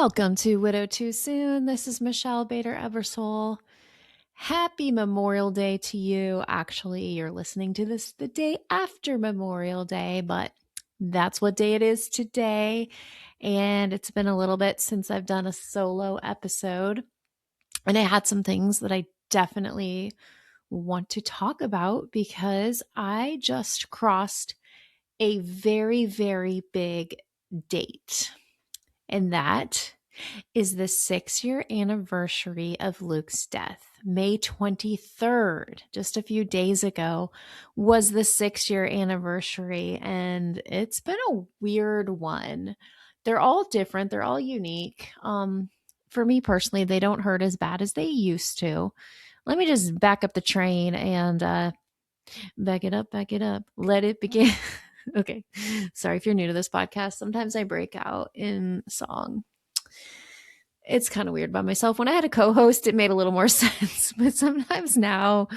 Welcome to Widow Too Soon. This is Michelle Bader Ebersole. Happy Memorial Day to you. Actually, you're listening to this the day after Memorial Day, but that's what day it is today. And it's been a little bit since I've done a solo episode. And I had some things that I definitely want to talk about because I just crossed a very, very big date. And that is the 6-year anniversary of Luke's death. May 23rd, just a few days ago, was the 6-year anniversary, and it's been a weird one. They're all different, they're all unique. For me personally, they don't hurt as bad as they used to. Let me just back up the train and back it up, let it begin. Okay, sorry if you're new to this podcast. Sometimes I break out in song. It's kind of weird by myself. When I had a co-host, it made a little more sense. But sometimes now,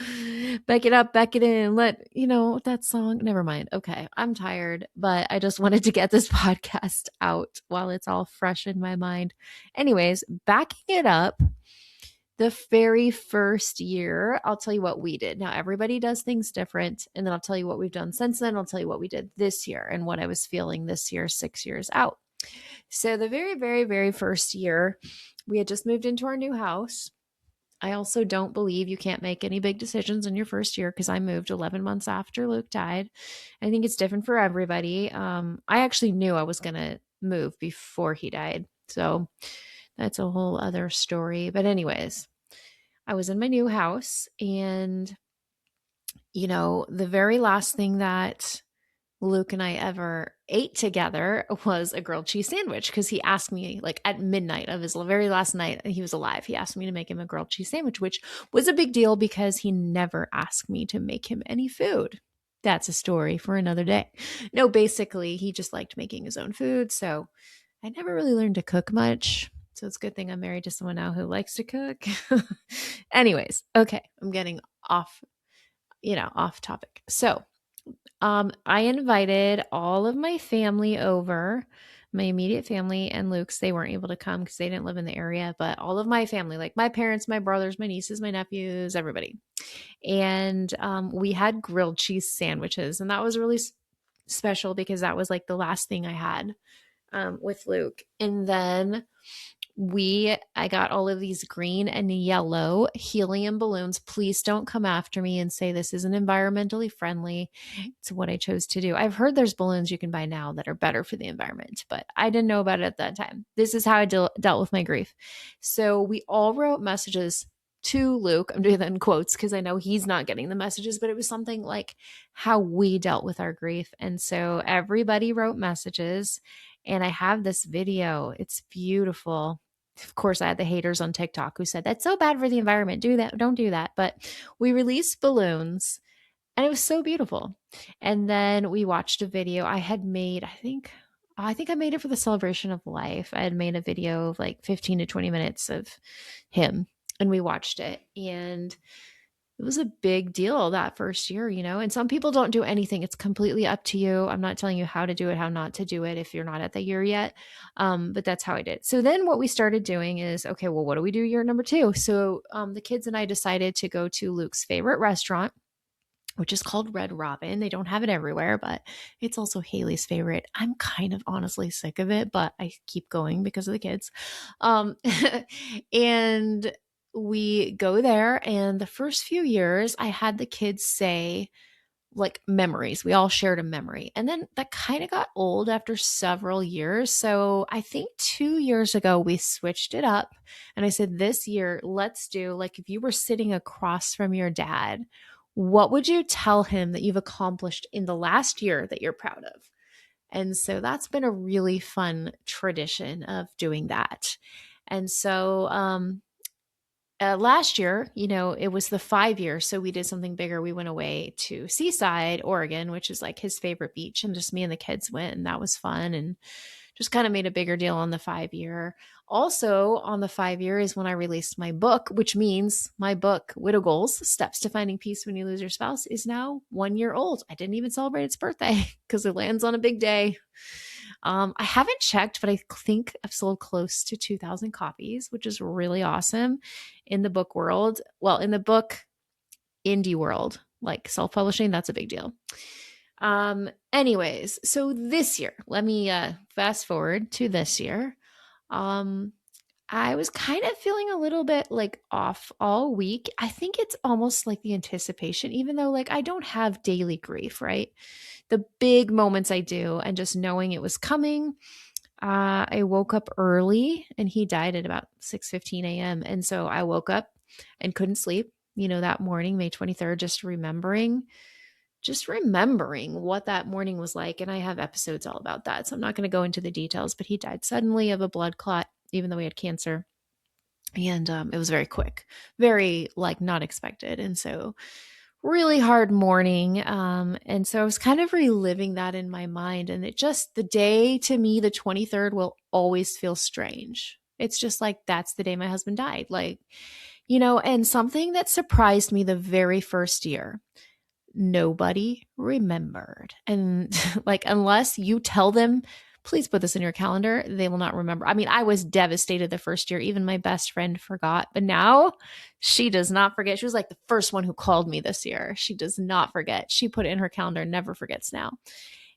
back it up, back it in, that song. Never mind. Okay, I'm tired, but I just wanted to get this podcast out while it's all fresh in my mind. Anyways, backing it up, the very first year, I'll tell you what we did. Now, everybody does things different. And then I'll tell you what we've done since then. I'll tell you what we did this year and what I was feeling this year, 6 years out. So the very, very, very first year, we had just moved into our new house. I also don't believe you can't make any big decisions in your first year because I moved 11 months after Luke died. I think it's different for everybody. I actually knew I was going to move before he died. So that's a whole other story. But anyways, I was in my new house and, the very last thing that Luke and I ever ate together was a grilled cheese sandwich because he asked me like at midnight of his very last night he was alive. He asked me to make him a grilled cheese sandwich, which was a big deal because he never asked me to make him any food. That's a story for another day. No, basically he just liked making his own food. So I never really learned to cook much. So it's a good thing I'm married to someone now who likes to cook. Anyways, okay, I'm getting off topic. So I invited all of my family over, my immediate family and Luke's. They weren't able to come because they didn't live in the area, but all of my family, like my parents, my brothers, my nieces, my nephews, everybody. And we had grilled cheese sandwiches. And that was really special because that was like the last thing I had with Luke. And then I got all of these green and yellow helium balloons. Please don't come after me and say this isn't environmentally friendly. It's what I chose to do. I've heard there's balloons you can buy now that are better for the environment, but I didn't know about it at that time. This is how I dealt with my grief. So we all wrote messages to Luke. I'm doing that in quotes because I know he's not getting the messages, but it was something like how we dealt with our grief. And so everybody wrote messages. And I have this video. It's beautiful. Of course, I had the haters on TikTok who said, that's so bad for the environment. Don't do that. But we released balloons and it was so beautiful. And then we watched a video I had made, I think I made it for the celebration of life. I had made a video of like 15 to 20 minutes of him and we watched it. And it was a big deal that first year, and some people don't do anything. It's completely up to you. I'm not telling you how to do it, how not to do it if you're not at the year yet. But that's how I did. So then what we started doing is, okay, well, what do we do year number 2? So the kids and I decided to go to Luke's favorite restaurant, which is called Red Robin. They don't have it everywhere, but it's also Haley's favorite. I'm kind of honestly sick of it, but I keep going because of the kids. And we go there, and the first few years I had the kids say like memories. We all shared a memory. And then that kind of got old after several years. So I think 2 years ago we switched it up and I said, this year, let's do like if you were sitting across from your dad, what would you tell him that you've accomplished in the last year that you're proud of? And so that's been a really fun tradition of doing that. And so last year, it was the 5 years. So we did something bigger. We went away to Seaside, Oregon, which is like his favorite beach. And just me and the kids went, and that was fun. And just kind of made a bigger deal on the 5 year. Also on the 5 year is when I released my book, which means my book, Widow Goals, Steps to Finding Peace When You Lose Your Spouse, is now 1 year old. I didn't even celebrate its birthday because it lands on a big day. I haven't checked, but I think I've sold close to 2,000 copies, which is really awesome in the book world. Well, in the book indie world, like self-publishing, that's a big deal. Anyways, so this year, let me fast forward to this year. Um, I was kind of feeling a little bit like off all week. I think it's almost like the anticipation, even though like I don't have daily grief, right? The big moments I do, and just knowing it was coming. I woke up early, and he died at about 6:15 a.m. And so I woke up and couldn't sleep, that morning, May 23rd, just remembering what that morning was like. And I have episodes all about that. So I'm not going to go into the details, but he died suddenly of a blood clot, even though he had cancer. And it was very quick, very like not expected. And so really hard morning. And so I was kind of reliving that in my mind. And the day to me, the 23rd, will always feel strange. It's just like, that's the day my husband died. Like, and something that surprised me the very first year, nobody remembered. And like, unless you tell them, please put this in your calendar, they will not remember. I mean, I was devastated the first year. Even my best friend forgot, but now she does not forget. She was like the first one who called me this year. She does not forget. She put it in her calendar, never forgets now.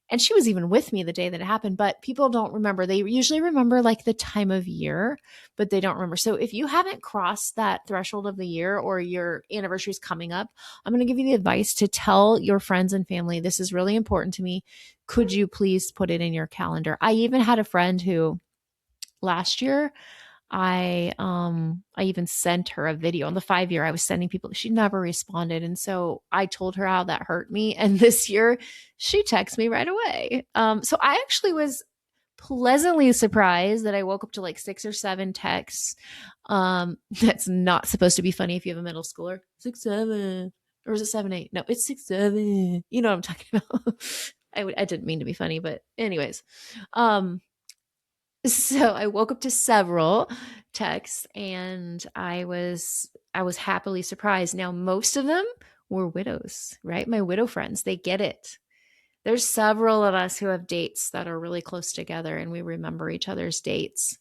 And she was even with me the day that it happened, but people don't remember. They usually remember like the time of year, but they don't remember. So if you haven't crossed that threshold of the year, or your anniversary is coming up, I'm going to give you the advice to tell your friends and family, this is really important to me. Could you please put it in your calendar? I even had a friend who last year, I even sent her a video. On the 5 year, I was sending people, she never responded. And so I told her how that hurt me. And this year she texted me right away. So I actually was pleasantly surprised that I woke up to like 6 or 7 texts. That's not supposed to be funny if you have a middle schooler. 6, 7, or is it 7, 8? No, it's 6, 7. You know what I'm talking about. I didn't mean to be funny, but anyways, so I woke up to several texts, and I was happily surprised. Now, most of them were widows, right? My widow friends, they get it. There's several of us who have dates that are really close together, and we remember each other's dates.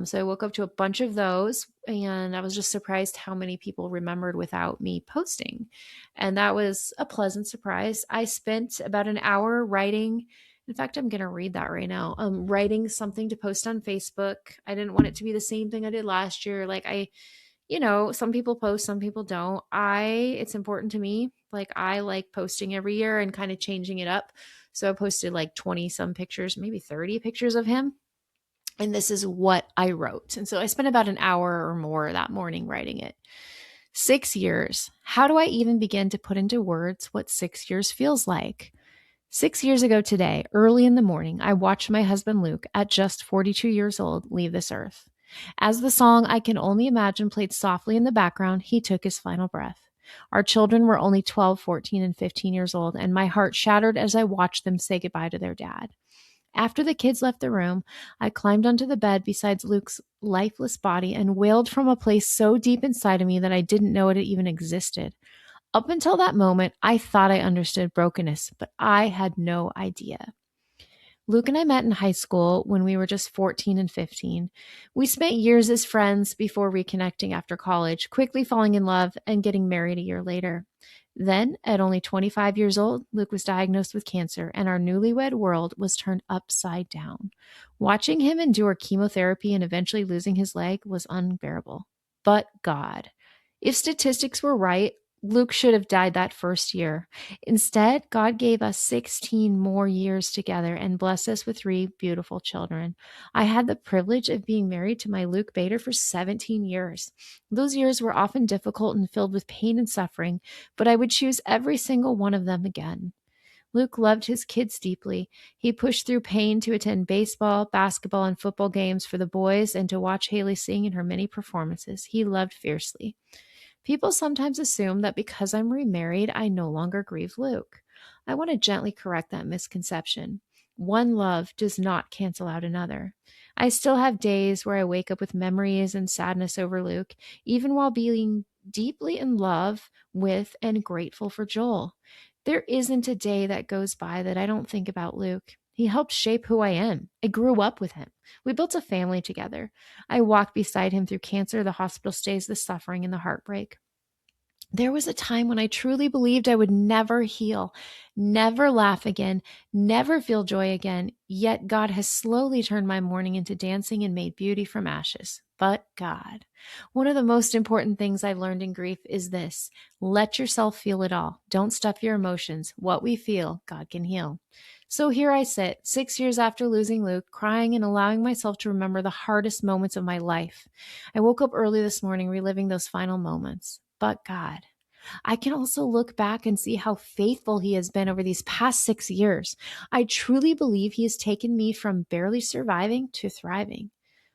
So I woke up to a bunch of those, and I was just surprised how many people remembered without me posting. And that was a pleasant surprise. I spent about an hour writing. In fact, I'm going to read that right now. Writing something to post on Facebook. I didn't want it to be the same thing I did last year. Like some people post, some people don't. It's important to me. Like, I like posting every year and kind of changing it up. So I posted like 20 some pictures, maybe 30 pictures of him. And this is what I wrote. And so I spent about an hour or more that morning writing it. 6 years. How do I even begin to put into words what 6 years feels like? 6 years ago today, early in the morning, I watched my husband Luke, at just 42 years old, leave this earth. As the song I Can Only Imagine played softly in the background, he took his final breath. Our children were only 12, 14, and 15 years old, and my heart shattered as I watched them say goodbye to their dad. After the kids left the room, I climbed onto the bed beside Luke's lifeless body and wailed from a place so deep inside of me that I didn't know it even existed. Up until that moment, I thought I understood brokenness, but I had no idea. Luke and I met in high school when we were just 14 and 15. We spent years as friends before reconnecting after college, quickly falling in love and getting married a year later. Then, at only 25 years old, Luke was diagnosed with cancer, and our newlywed world was turned upside down. Watching him endure chemotherapy and eventually losing his leg was unbearable. But God. If statistics were right, Luke should have died that first year. Instead, God gave us 16 more years together and blessed us with 3 beautiful children. I had the privilege of being married to my Luke Bader for 17 years. Those years were often difficult and filled with pain and suffering, but I would choose every single one of them again. Luke loved his kids deeply. He pushed through pain to attend baseball, basketball, and football games for the boys and to watch Haley sing in her many performances. He loved fiercely. People sometimes assume that because I'm remarried, I no longer grieve Luke. I want to gently correct that misconception. One love does not cancel out another. I still have days where I wake up with memories and sadness over Luke, even while being deeply in love with and grateful for Joel. There isn't a day that goes by that I don't think about Luke. He helped shape who I am. I grew up with him. We built a family together. I walked beside him through cancer, the hospital stays, the suffering, and the heartbreak. There was a time when I truly believed I would never heal, never laugh again, never feel joy again. Yet God has slowly turned my mourning into dancing and made beauty from ashes. But God. One of the most important things I've learned in grief is this: let yourself feel it all. Don't stuff your emotions. What we feel, God can heal. So here I sit, 6 years after losing Luke, crying and allowing myself to remember the hardest moments of my life. I woke up early this morning, reliving those final moments. But God, I can also look back and see how faithful He has been over these past 6 years. I truly believe He has taken me from barely surviving to thriving.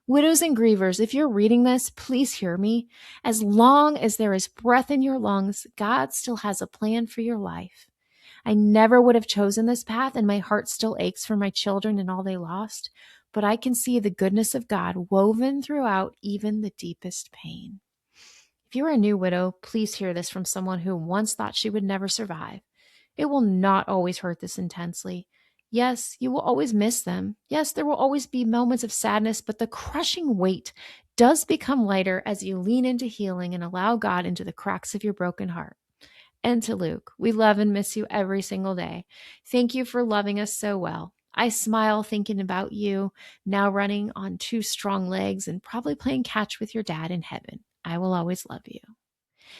Widows and grievers, if you're reading this, please hear me. As long as there is breath in your lungs, God still has a plan for your life. I never would have chosen this path, and my heart still aches for my children and all they lost. But I can see the goodness of God woven throughout even the deepest pain. If you're a new widow, please hear this from someone who once thought she would never survive. It will not always hurt this intensely. Yes, you will always miss them. Yes, there will always be moments of sadness, but the crushing weight does become lighter as you lean into healing and allow God into the cracks of your broken heart. And to Luke, we love and miss you every single day. Thank you for loving us so well. I smile thinking about you, now running on two strong legs and probably playing catch with your dad in heaven. I will always love you.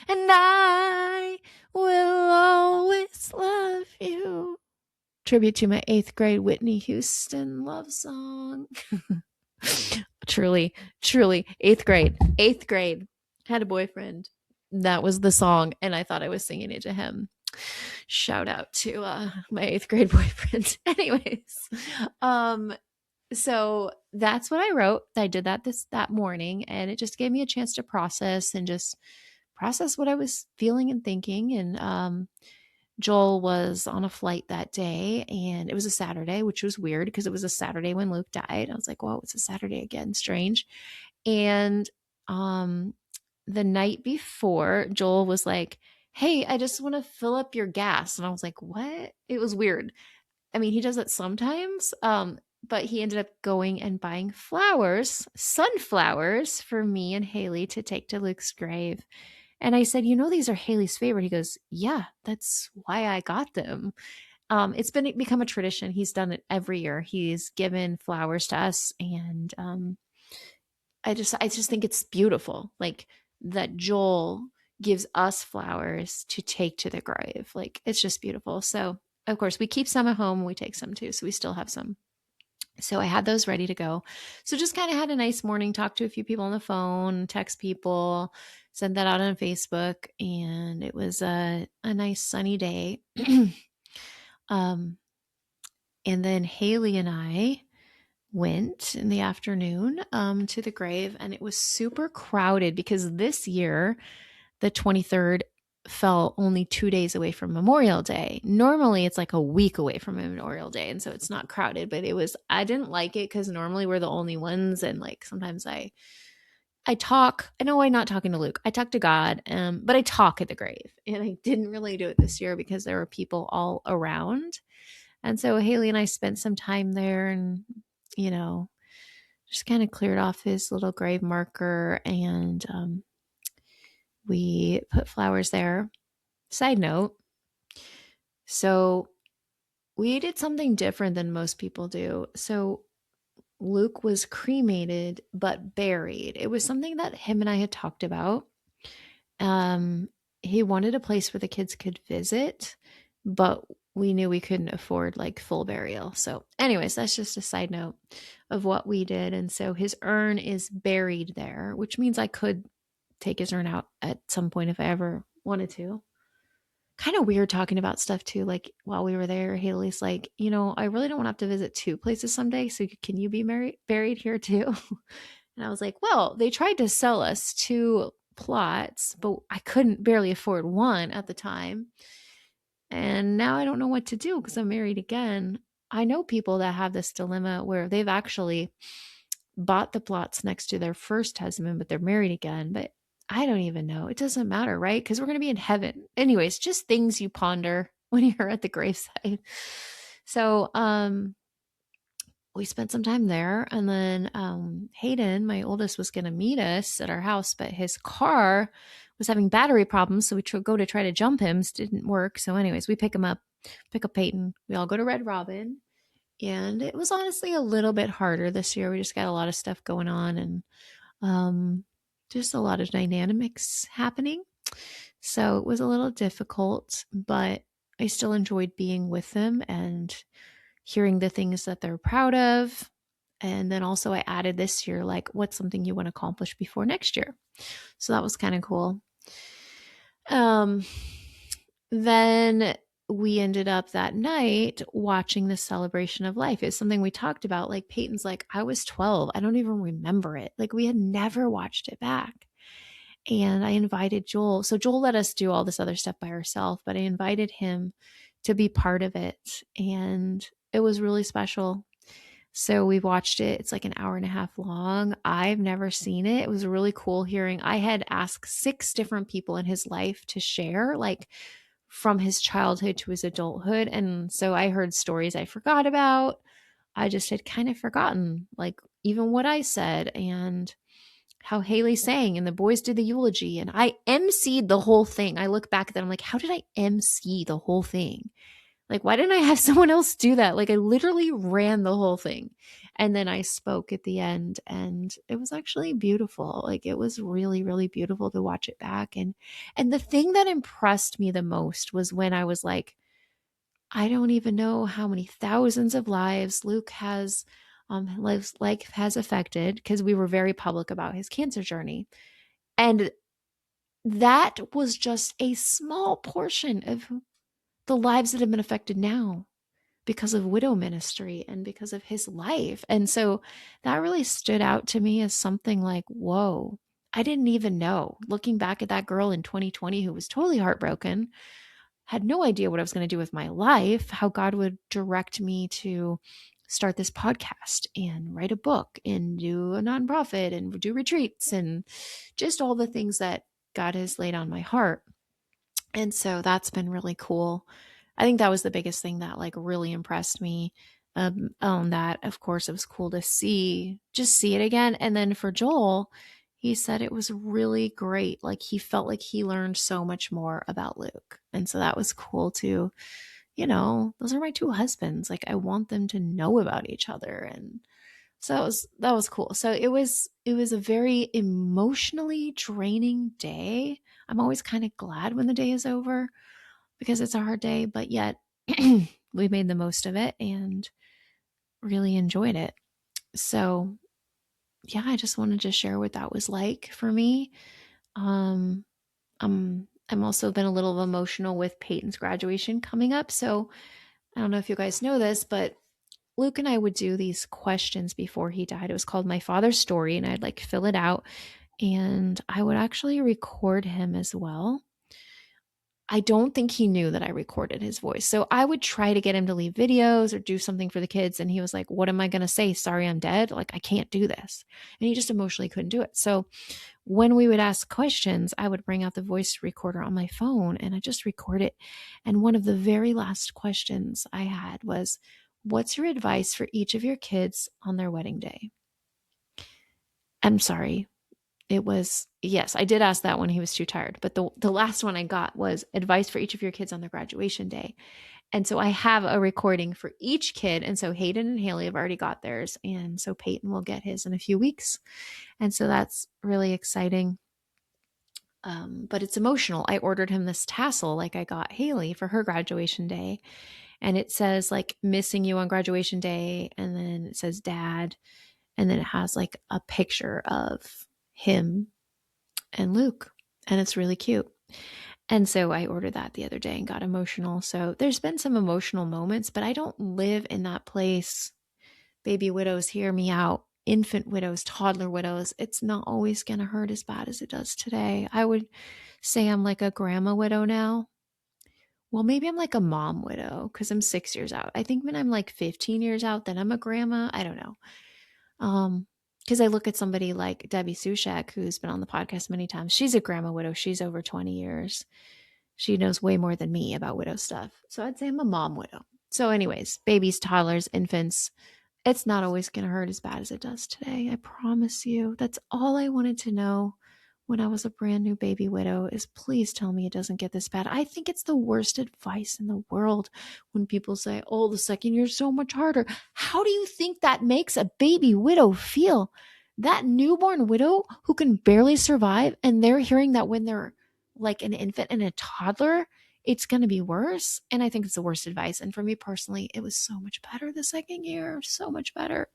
And I will always love you. Tribute to my 8th grade Whitney Houston love song. Truly, truly, 8th grade, had a boyfriend. That was the song, and I thought I was singing it to him. Shout out to my 8th grade boyfriend. Anyways, so that's what I wrote. I did that morning, and it just gave me a chance to process and just process what I was feeling and thinking. And Joel was on a flight that day, and it was a Saturday, which was weird because it was a Saturday when Luke died. I was like, "Whoa, it's a Saturday again, strange." And the night before, Joel was like, "Hey, I just want to fill up your gas," and I was like, "What?" It was weird. I mean, he does it sometimes, but he ended up going and buying flowers, sunflowers, for me and Haley to take to Luke's grave. And I said, these are Haley's favorite. He goes, yeah, that's why I got them. It's become a tradition. He's done it every year. He's given flowers to us. And I just think it's beautiful. Like that Joel gives us flowers to take to the grave. Like it's just beautiful. So of course we keep some at home and we take some too. So we still have some. So I had those ready to go. So just kind of had a nice morning, talked to a few people on the phone, text people, sent that out on Facebook, and it was a nice sunny day. And then Haley and I went in the afternoon to the grave, and it was super crowded because this year, the 23rd, fell only 2 days away from Memorial Day. Normally it's like a week away from Memorial Day, and so it's not crowded, but I didn't like it because normally we're the only ones, and like sometimes I know I'm not talking to Luke, I talk to God, but I talk at the grave, and I didn't really do it this year because there were people all around. And so Haley and I spent some time there and, just kind of cleared off his little grave marker, and we put flowers there. Side note, so we did something different than most people do. So Luke was cremated but buried. It was something that him and I had talked about. He wanted a place where the kids could visit, but we knew we couldn't afford like full burial. So anyways, that's just a side note of what we did. And so his urn is buried there, which means I could take his urn out at some point if I ever wanted to. Kind of weird talking about stuff too. Like while we were there, Haley's like, I really don't want to have to visit 2 places someday. So can you be buried here too? And I was like, well, they tried to sell us 2 plots, but I couldn't barely afford one at the time. And now I don't know what to do because I'm married again. I know people that have this dilemma where they've actually bought the plots next to their first husband, but they're married again. But I don't even know. It doesn't matter, right? Because we're going to be in heaven. Anyways, just things you ponder when you're at the gravesite. So, we spent some time there. And then Hayden, my oldest, was going to meet us at our house, but his car was having battery problems. So we go to try to jump him. It didn't work. So, anyways, we pick up Peyton. We all go to Red Robin. And it was honestly a little bit harder this year. We just got a lot of stuff going on and just a lot of dynamics happening. So it was a little difficult, but I still enjoyed being with them and hearing the things that they're proud of. And then also I added this year, like, what's something you want to accomplish before next year? So that was kind of cool. Then we ended up that night watching the celebration of life. It's something we talked about. Like Peyton's like, I was 12. I don't even remember it. Like we had never watched it back. And I invited Joel. So Joel let us do all this other stuff by herself, but I invited him to be part of it. And it was really special. So we watched it. It's like an hour and a half long. I've never seen it. It was really cool hearing. I had asked 6 different people in his life to share, like from his childhood to his adulthood. And so I heard stories I forgot about. I just had kind of forgotten, like even what I said and how Haley sang and the boys did the eulogy. And I emceed the whole thing. I look back at that. I'm like, how did I MC the whole thing? Like, why didn't I have someone else do that? Like, I literally ran the whole thing. And then I spoke at the end, and it was actually beautiful. Like, it was really, really beautiful to watch it back. And the thing that impressed me the most was when I was like, I don't even know how many thousands of lives Luke has life has affected, because we were very public about his cancer journey. And that was just a small portion of the lives that have been affected now because of widow ministry and because of his life. And so that really stood out to me as something like, whoa, I didn't even know. Looking back at that girl in 2020 who was totally heartbroken, had no idea what I was going to do with my life, how God would direct me to start this podcast and write a book and do a nonprofit and do retreats and just all the things that God has laid on my heart. And so that's been really cool. I think that was the biggest thing that like really impressed me. On that, of course, it was cool to just see it again. And then for Joel, he said it was really great. Like he felt like he learned so much more about Luke. And so that was cool too. You know, those are my 2 husbands. Like I want them to know about each other. And so that was cool. So it was a very emotionally draining day. I'm always kind of glad when the day is over because it's a hard day, but yet we made the most of it and really enjoyed it. So, yeah, I just wanted to share what that was like for me. Um, I'm also been a little emotional with Peyton's graduation coming up. So, I don't know if you guys know this, but Luke and I would do these questions before he died. It was called My Father's Story, and I'd like fill it out, and I would actually record him as well. I don't think he knew that I recorded his voice. So I would try to get him to leave videos or do something for the kids. And he was like, what am I going to say? Sorry, I'm dead. Like, I can't do this. And he just emotionally couldn't do it. So when we would ask questions, I would bring out the voice recorder on my phone and I just record it. And one of the very last questions I had was, what's your advice for each of your kids on their wedding day? I'm sorry. It was, yes, I did ask that when he was too tired. But the last one I got was advice for each of your kids on their graduation day. And so I have a recording for each kid. And so Hayden and Haley have already got theirs. And so Peyton will get his in a few weeks. And so that's really exciting. But it's emotional. I ordered him this tassel like I got Haley for her graduation day. And it says like missing you on graduation day. And then it says dad. And then it has like a picture of him and Luke. And it's really cute. And so I ordered that the other day and got emotional. So there's been some emotional moments, but I don't live in that place. Baby widows, hear me out. Infant widows, toddler widows, it's not always going to hurt as bad as it does today. I would say I'm like a grandma widow now. Well, maybe I'm like a mom widow because I'm 6 years out. I think when I'm like 15 years out, then I'm a grandma. I don't know. Because I look at somebody like Debbie Sushak, who's been on the podcast many times. She's a grandma widow. She's over 20 years. She knows way more than me about widow stuff. So I'd say I'm a mom widow. So anyways, babies, toddlers, infants, It's not always going to hurt as bad as it does today. I promise you. That's all I wanted to know when I was a brand new baby widow is please tell me it doesn't get this bad. I think it's the worst advice in the world when people say, oh, the second year's so much harder. How do you think that makes a baby widow feel? That newborn widow who can barely survive, and they're hearing that when they're like an infant and a toddler, it's going to be worse. And I think it's the worst advice. And for me personally, it was so much better the second year, so much better.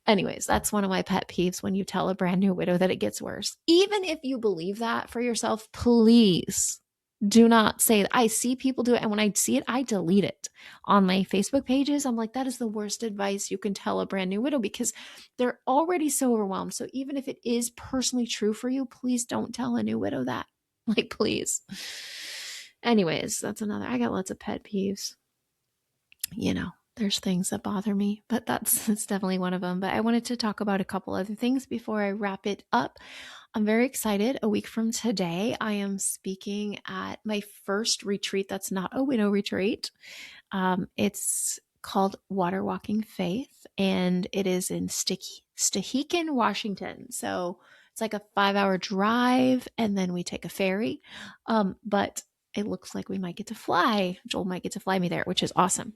Anyways, that's one of my pet peeves when you tell a brand new widow that it gets worse. Even if you believe that for yourself, please do not say that. I see people do it. And when I see it, I delete it on my Facebook pages. I'm like, that is the worst advice you can tell a brand new widow because they're already so overwhelmed. So even if it is personally true for you, please don't tell a new widow that. Like, please. Anyways, that's another. I got lots of pet peeves. There's things that bother me, but that's definitely one of them. But I wanted to talk about a couple other things before I wrap it up. I'm very excited. A week from today, I am speaking at my first retreat that's not a widow retreat. It's called Water Walking Faith, and it is in Stehekin, Washington. So it's like a 5-hour drive, and then we take a ferry. But it looks like we might get to fly. Joel might get to fly me there, which is awesome.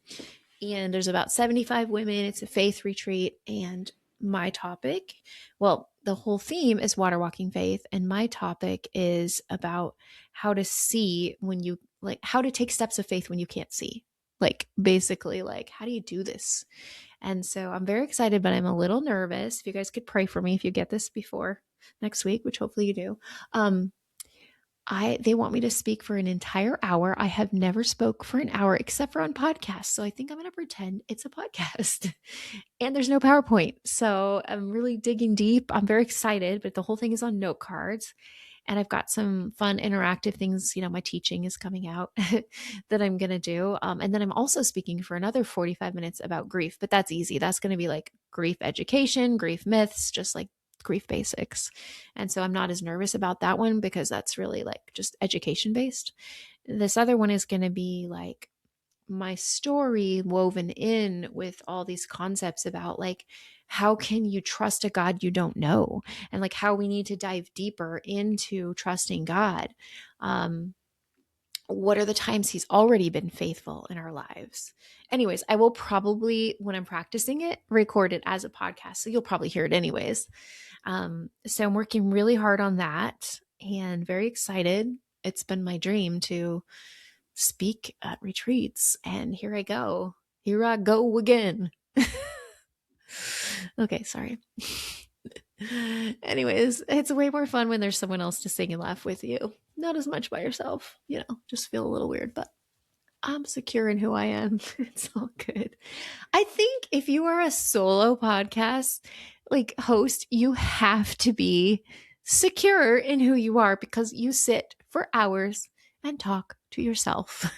And there's about 75 women. It's a faith retreat. And my topic, well, the whole theme is water walking faith. And my topic is about how to see when you like how to take steps of faith when you can't see. Like basically, like, how do you do this? And so I'm very excited, but I'm a little nervous. If you guys could pray for me if you get this before next week, which hopefully you do. They want me to speak for an entire hour. I have never spoke for an hour except for on podcasts. So I think I'm going to pretend it's a podcast and there's no PowerPoint. So I'm really digging deep. I'm very excited, but the whole thing is on note cards. And I've got some fun interactive things. My teaching is coming out that I'm going to do. And then I'm also speaking for another 45 minutes about grief, but that's easy. That's going to be like grief education, grief myths, just like grief basics. And so I'm not as nervous about that one because that's really like just education based. This other one is going to be like my story woven in with all these concepts about like how can you trust a God you don't know, and like how we need to dive deeper into trusting God. What are the times he's already been faithful in our lives? Anyways, I will probably, when I'm practicing it, record it as a podcast. So you'll probably hear it anyways. So I'm working really hard on that and very excited. It's been my dream to speak at retreats, and here I go. Here I go again. Okay, sorry. Anyways, it's way more fun when there's someone else to sing and laugh with you. Not as much by yourself, just feel a little weird, but I'm secure in who I am. It's all good. I think if you are a solo podcast like host, you have to be secure in who you are because you sit for hours and talk to yourself.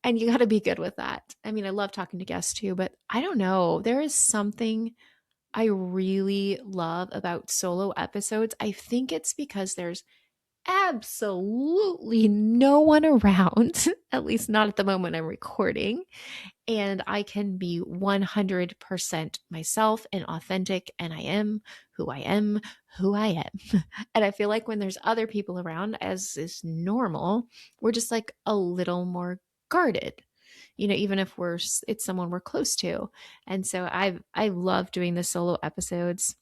And you got to be good with that. I mean, I love talking to guests too, but I don't know. There is something I really love about solo episodes. I think it's because there's absolutely no one around, at least not at the moment I'm recording. And I can be 100% myself and authentic. And I am who I am, who I am. And I feel like when there's other people around, as is normal, we're just like a little more guarded, even if it's someone we're close to. And so I love doing the solo episodes.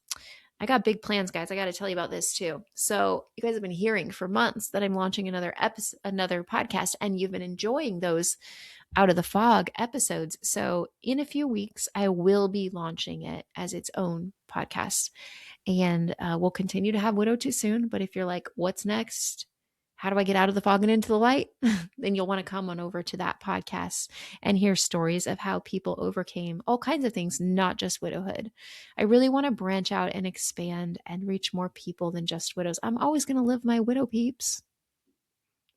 I got big plans, guys. I got to tell you about this too. So you guys have been hearing for months that I'm launching another podcast, and you've been enjoying those Out of the Fog episodes. So in a few weeks, I will be launching it as its own podcast, and we'll continue to have Widow Too Soon. But if you're like, what's next? How do I get out of the fog and into the light? Then you'll want to come on over to that podcast and hear stories of how people overcame all kinds of things, not just widowhood. I really want to branch out and expand and reach more people than just widows. I'm always going to live my widow peeps.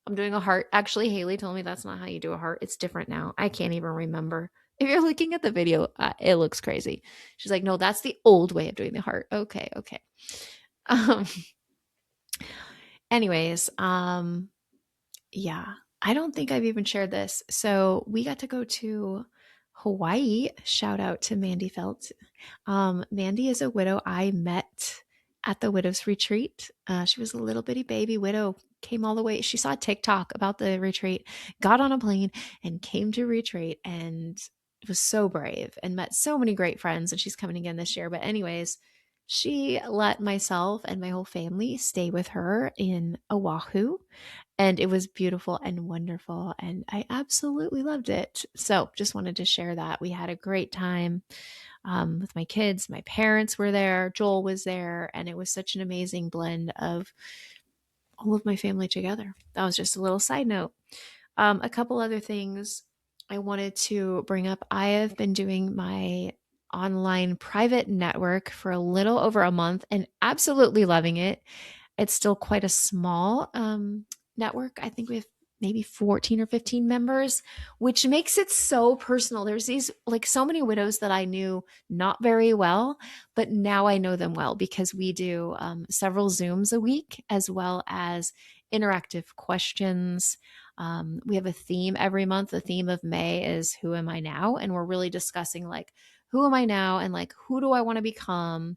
I'm doing a heart. Actually, Haley told me that's not how you do a heart. It's different now. I can't even remember. If you're looking at the video, it looks crazy. She's like, no, that's the old way of doing the heart. Okay. Um, anyways, yeah, I don't think I've even shared this. So we got to go to Hawaii. Shout out to Mandy Felt. Mandy is a widow I met at the widow's retreat. She was a little bitty baby widow, came all the way. She saw a TikTok about the retreat, got on a plane, and came to retreat, and was so brave and met so many great friends. And she's coming again this year. But, anyways, she let myself and my whole family stay with her in Oahu. And it was beautiful and wonderful. And I absolutely loved it. So just wanted to share that. We had a great time with my kids. My parents were there. Joel was there. And it was such an amazing blend of all of my family together. That was just a little side note. A couple other things I wanted to bring up. I have been doing my online private network for a little over a month and absolutely loving it. It's still quite a small network. I think we have maybe 14 or 15 members, which makes it so personal. There's these like so many widows that I knew not very well, but now I know them well because we do several Zooms a week as well as interactive questions. We have a theme every month. The theme of May is Who Am I Now? And we're really discussing like, who am I now? And like, who do I want to become?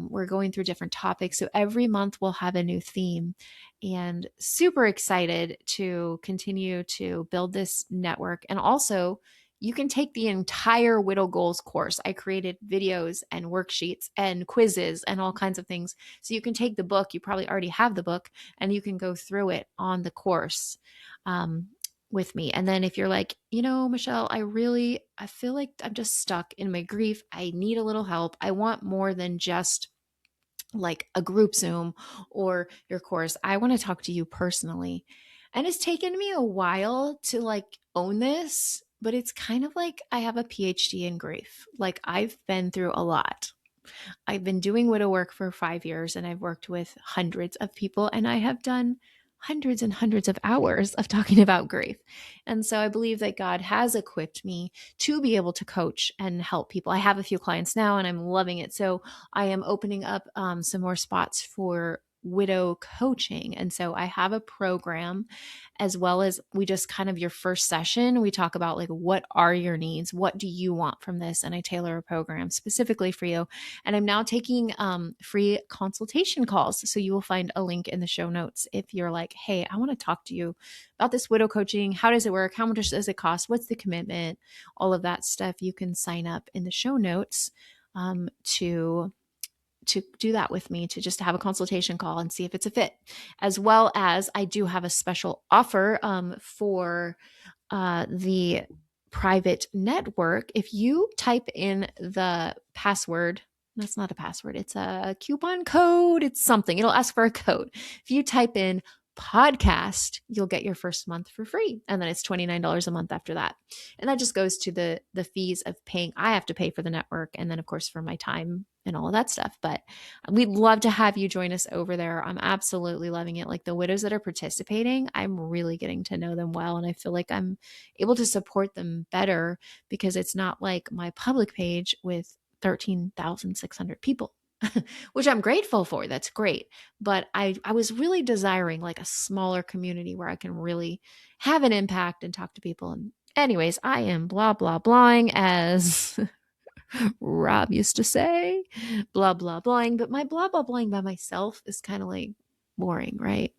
We're going through different topics. So every month we'll have a new theme, and super excited to continue to build this network. And also, you can take the entire Widow Goals course. I created videos and worksheets and quizzes and all kinds of things. So you can take the book, you probably already have the book, and you can go through it on the course. With me. And then if you're like, Michelle, I feel like I'm just stuck in my grief. I need a little help. I want more than just like a group Zoom or your course. I want to talk to you personally. And it's taken me a while to like own this, but it's kind of like I have a PhD in grief. Like I've been through a lot. I've been doing widow work for 5 years and I've worked with hundreds of people and I have done hundreds and hundreds of hours of talking about grief. And so I believe that God has equipped me to be able to coach and help people. I have a few clients now and I'm loving it. So I am opening up some more spots for widow coaching. And so I have a program as well as we just kind of your first session, we talk about like, what are your needs? What do you want from this? And I tailor a program specifically for you. And I'm now taking free consultation calls. So you will find a link in the show notes if you're like, hey, I want to talk to you about this widow coaching. How does it work? How much does it cost? What's the commitment? All of that stuff. You can sign up in the show notes to do that with me, to just have a consultation call and see if it's a fit. As well as I do have a special offer for the private network. If you type in the password, that's not a password, it's a coupon code, it's something, it'll ask for a code. If you type in podcast, you'll get your first month for free. And then it's $29 a month after that. And that just goes to the fees of paying. I have to pay for the network. And then of course for my time and all of that stuff. But we'd love to have you join us over there. I'm absolutely loving it. Like the widows that are participating, I'm really getting to know them well. And I feel like I'm able to support them better because it's not like my public page with 13,600 people. Which I'm grateful for. That's great. But I was really desiring like a smaller community where I can really have an impact and talk to people. And anyways, I am blah, blah, blahing as Rob used to say, blah, blah, blahing. But my blah, blah, blahing by myself is kind of like boring, right?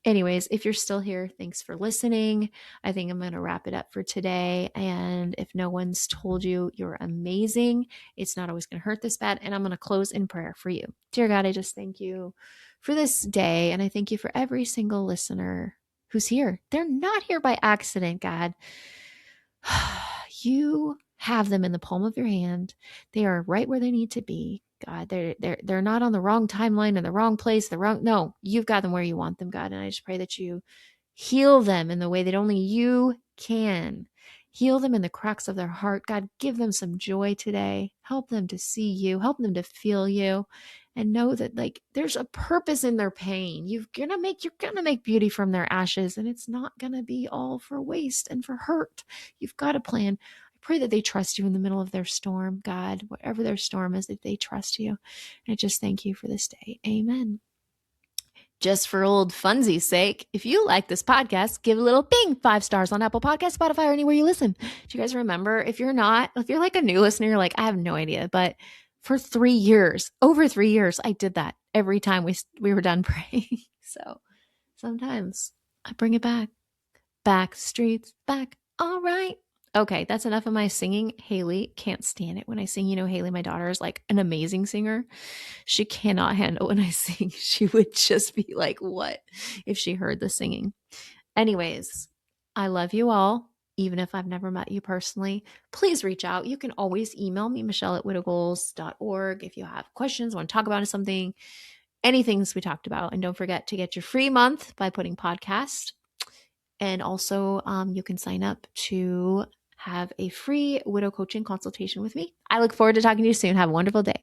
Anyways, if you're still here, thanks for listening. I think I'm going to wrap it up for today. And if no one's told you you're amazing, it's not always going to hurt this bad. And I'm going to close in prayer for you. Dear God, I just thank you for this day. And I thank you for every single listener who's here. They're not here by accident, God. You have them in the palm of your hand. They are right where they need to be. God, they're not on the wrong timeline in the wrong place, no, you've got them where you want them, God. And I just pray that you heal them in the way that only you can. Heal them in the cracks of their heart. God, give them some joy today. Help them to see you, help them to feel you, and know that like there's a purpose in their pain. You're gonna make beauty from their ashes, and it's not gonna be all for waste and for hurt. You've got a plan. Pray that they trust you in the middle of their storm, God, whatever their storm is, that they trust you. And I just thank you for this day. Amen. Just for old funsies' sake, if you like this podcast, give a little bing, 5 stars on Apple Podcasts, Spotify, or anywhere you listen. Do you guys remember? If you're like a new listener, you're like, I have no idea. But for 3 years, over 3 years, I did that every time we were done praying. So sometimes I bring it back. Back streets, back. All right. Okay, that's enough of my singing. Haley can't stand it when I sing. You know, Haley, my daughter, is like an amazing singer. She cannot handle when I sing. She would just be like, what if she heard the singing? Anyways, I love you all. Even if I've never met you personally, please reach out. You can always email me, michelle@widowgoals.org, if you have questions, want to talk about something, anything we talked about. And don't forget to get your free month by putting podcast. And also, you can sign up to have a free widow coaching consultation with me. I look forward to talking to you soon. Have a wonderful day.